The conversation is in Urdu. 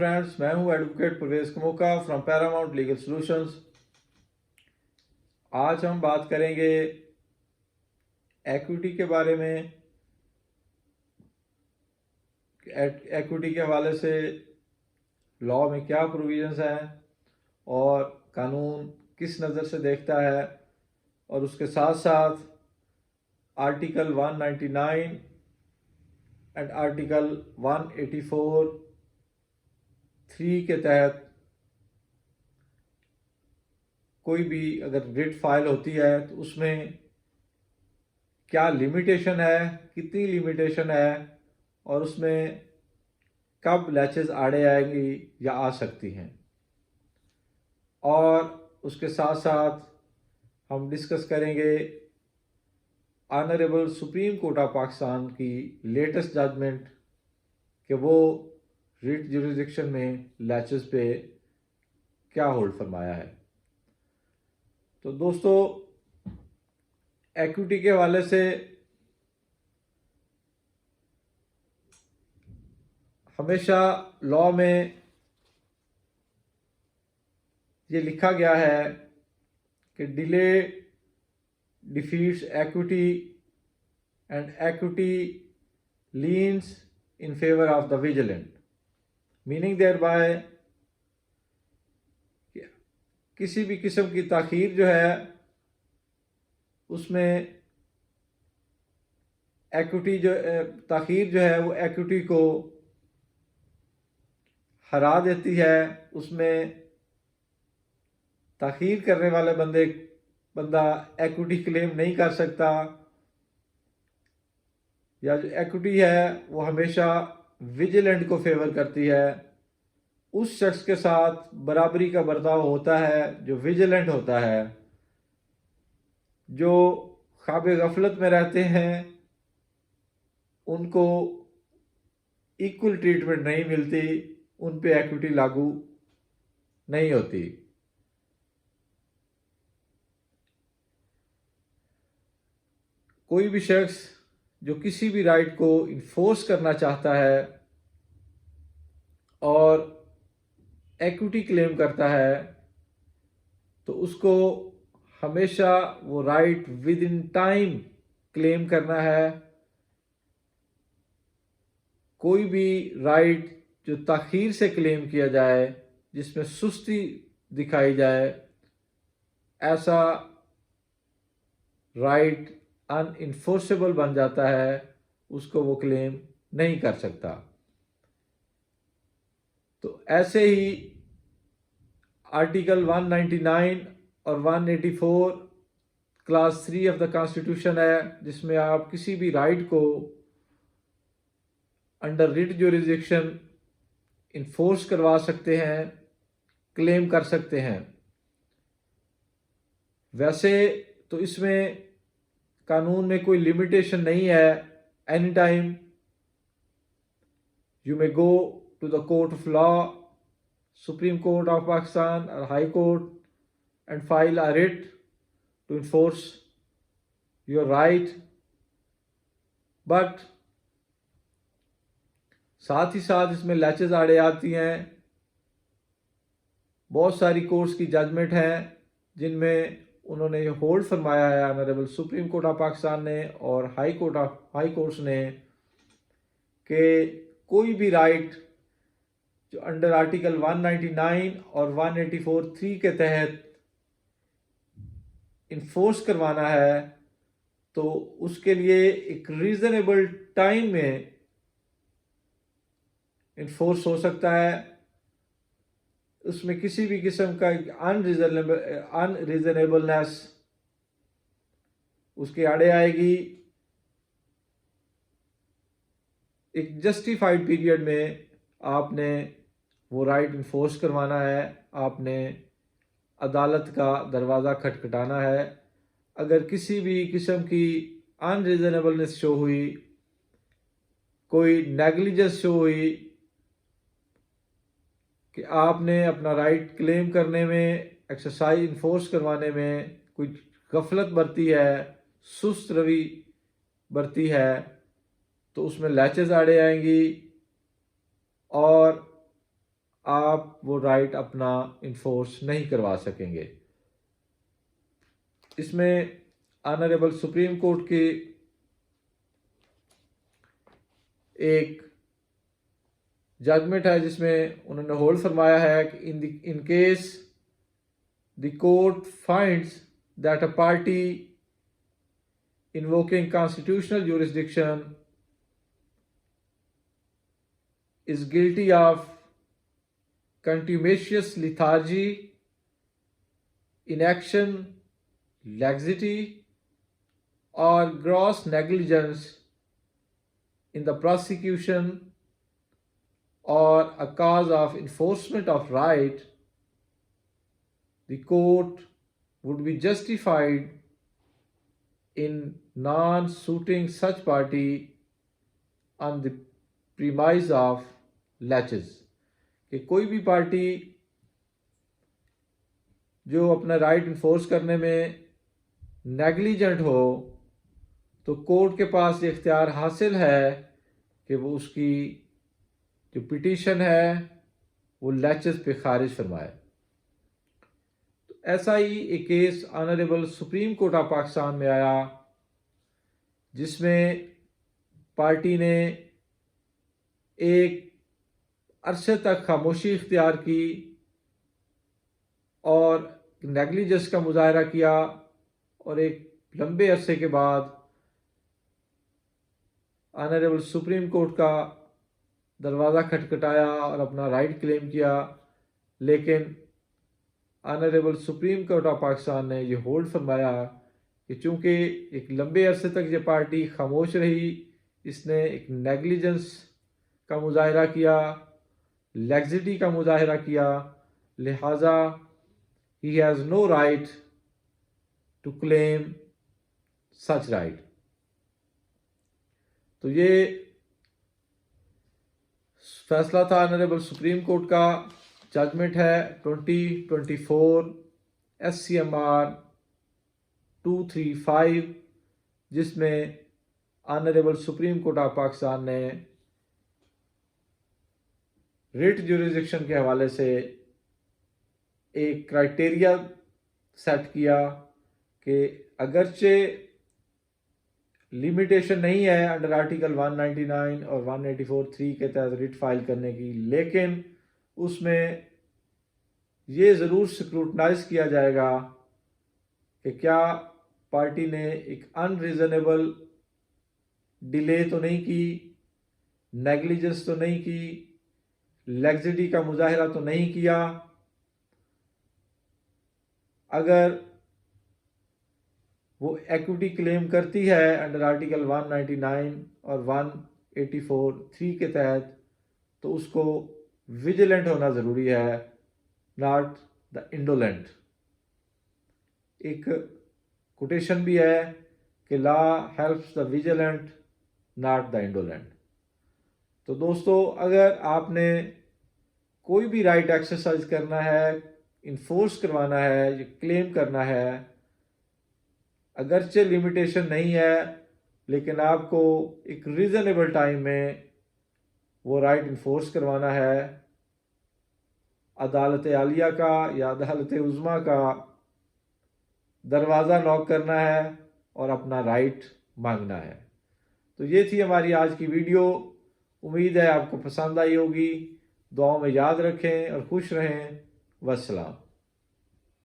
فرینڈس، میں ہوں advocate Parvez Kamoka from Paramount Legal Solutions. آج ہم بات کریں گے ایکویٹی کے بارے میں۔ ایکویٹی کے حوالے سے لاء میں کیا پروویژنز ہیں اور قانون کس نظر سے دیکھتا ہے، اور اس کے ساتھ ساتھ آرٹیکل 199 اینڈ آرٹیکل 184(3) کے تحت کوئی بھی اگر ریٹ فائل ہوتی ہے تو اس میں کیا لمیٹیشن ہے، کتنی لمیٹیشن ہے، اور اس میں کب لیچز آڑے آئیں گی یا آ سکتی ہیں۔ اور اس کے ساتھ ساتھ ہم ڈسکس کریں گے honourable supreme court of Pakistan کی لیٹسٹ ججمنٹ کہ وہ ریٹ جیورسڈکشن میں لیچز پہ کیا ہولڈ فرمایا ہے۔ تو دوستو، ایکویٹی کے حوالے سے ہمیشہ لاء میں یہ لکھا گیا ہے کہ delay defeats equity and equity leans in favour of the vigilant, meaning thereby کسی بھی قسم کی تاخیر جو ہے اس میں تاخیر جو ہے وہ ایکویٹی کو ہرا دیتی ہے۔ اس میں تاخیر کرنے والے بندہ ایکویٹی کلیم نہیں کر سکتا، یا جو ایکویٹی ہے وہ ہمیشہ ویجیلنٹ کو فیور کرتی ہے۔ اس شخص کے ساتھ برابری کا برتاؤ ہوتا ہے جو ویجیلنٹ ہوتا ہے۔ جو خواب غفلت میں رہتے ہیں ان کو ایکول ٹریٹمنٹ نہیں ملتی، ان پہ ایکویٹی لاگو نہیں ہوتی۔ کوئی بھی شخص جو کسی بھی رائٹ کو انفورس کرنا چاہتا ہے اور ایکویٹی کلیم کرتا ہے تو اس کو ہمیشہ وہ رائٹ ود ان ٹائم کلیم کرنا ہے۔ کوئی بھی رائٹ جو تاخیر سے کلیم کیا جائے، جس میں سستی دکھائی جائے، ایسا رائٹ ان انفورسیبل بن جاتا ہے، اس کو وہ کلیم نہیں کر سکتا۔ تو ایسے ہی آرٹیکل 199 اور 184 کلاس 3 آف دا کانسٹیٹیوشن ہے، جس میں آپ کسی بھی رائٹ کو انڈر ریٹ جیورسڈکشن انفورس کروا سکتے ہیں، کلیم کر سکتے ہیں۔ ویسے تو اس میں قانون میں کوئی لمیٹیشن نہیں ہے۔ Any time you may go to the court of law, Supreme Court of Pakistan or High Court and file a writ to enforce your right. But ساتھ ہی ساتھ اس میں لیچز آڑے آتی ہیں۔ بہت ساری کورٹس کی ججمنٹ ہیں جن میں انہوں نے یہ ہولڈ فرمایا ہے، honourable supreme court of Pakistan نے اور ہائی کورٹس نے، کہ کوئی بھی رائٹ جو انڈر آرٹیکل 199 اور 184(3) کے تحت انفورس کروانا ہے تو اس کے لیے ایک ریزنیبل ٹائم میں انفورس ہو سکتا ہے۔ اس میں کسی بھی قسم کا ان ریزنیبلنس اس کے آڑے آئے گی۔ ایک جسٹیفائڈ پیریڈ میں آپ نے وہ رائٹ انفورس کروانا ہے، آپ نے عدالت کا دروازہ کھٹکھٹانا ہے۔ اگر کسی بھی قسم کی ان ریزنیبلنس شو ہوئی، کوئی نیگلیجنس شو ہوئی کہ آپ نے اپنا رائٹ کلیم کرنے میں، ایکسرسائز انفورس کروانے میں کوئی غفلت برتی ہے، سست روی برتی ہے، تو اس میں لیچز آڑے آئیں گی اور آپ وہ رائٹ اپنا انفورس نہیں کروا سکیں گے۔ اس میں آنریبل سپریم کورٹ کی ایک ججمنٹ ہے جس میں انہوں نے ہولڈ فرمایا ہے کہ in case the court finds that a party invoking constitutional jurisdiction is guilty of contumacious lethargy, inaction, laxity, or gross negligence in the prosecution or a cause of enforcement of right, the court would be justified in non-suiting such party on the premise of laches کہ کوئی بھی پارٹی جو اپنا رائٹ انفورس کرنے میں نیگلیجنٹ ہو تو کورٹ کے پاس یہ اختیار حاصل ہے کہ وہ اس کی جو پٹیشن ہے وہ لیچز پہ خارج فرمائے۔ تو ایسا ہی ایک case honourable supreme court of Pakistan میں آیا جس میں پارٹی نے ایک عرصے تک خاموشی اختیار کی اور نیگلیجنس کا مظاہرہ کیا اور ایک لمبے عرصے کے بعد آنریبل سپریم کورٹ کا دروازہ کھٹکھٹایا اور اپنا رائٹ کلیم کیا، لیکن honourable supreme court of Pakistan نے یہ ہولڈ فرمایا کہ چونکہ ایک لمبے عرصے تک یہ پارٹی خاموش رہی، اس نے ایک نیگلیجنس کا مظاہرہ کیا، لیگزٹی کا مظاہرہ کیا، لہٰذا he has no right to claim such right۔ تو یہ فیصلہ تھا آنریبل سپریم کورٹ کا، ججمنٹ ہے 2024 SCMR 235، جس میں honourable supreme court of Pakistan نے ریٹ جوریزڈکشن کے حوالے سے ایک کرائٹیریا سیٹ کیا کہ اگرچہ لمیٹیشن نہیں ہے انڈر آرٹیکل 199 اور 184(3) کے تحت ریٹ فائل کرنے کی، لیکن اس میں یہ ضرور سکروٹنائز کیا جائے گا کہ کیا پارٹی نے ایک ان ریزنیبل ڈیلے تو نہیں کی، نیگلیجنس تو نہیں کی، لیگزٹی کا مظاہرہ تو نہیں کیا۔ اگر وہ ایکوٹی کلیم کرتی ہے انڈر آرٹیکل 199 اور 184(3) کے تحت تو اس کو ویجیلنٹ ہونا ضروری ہے، ناٹ دا انڈولنٹ۔ ایک کوٹیشن بھی ہے کہ law helps the vigilant not the indolent. تو دوستو، اگر آپ نے کوئی بھی رائٹ ایکسرسائز کرنا ہے، انفورس کروانا ہے یا کلیم کرنا ہے، اگرچہ لمیٹیشن نہیں ہے لیکن آپ کو ایک ریزنیبل ٹائم میں وہ رائٹ انفورس کروانا ہے، عدالت عالیہ کا یا عدالت عظمیٰ کا دروازہ نوک کرنا ہے اور اپنا رائٹ مانگنا ہے۔ تو یہ تھی ہماری آج کی ویڈیو، امید ہے آپ کو پسند آئی ہوگی۔ دعاؤں میں یاد رکھیں اور خوش رہیں۔ والسلام۔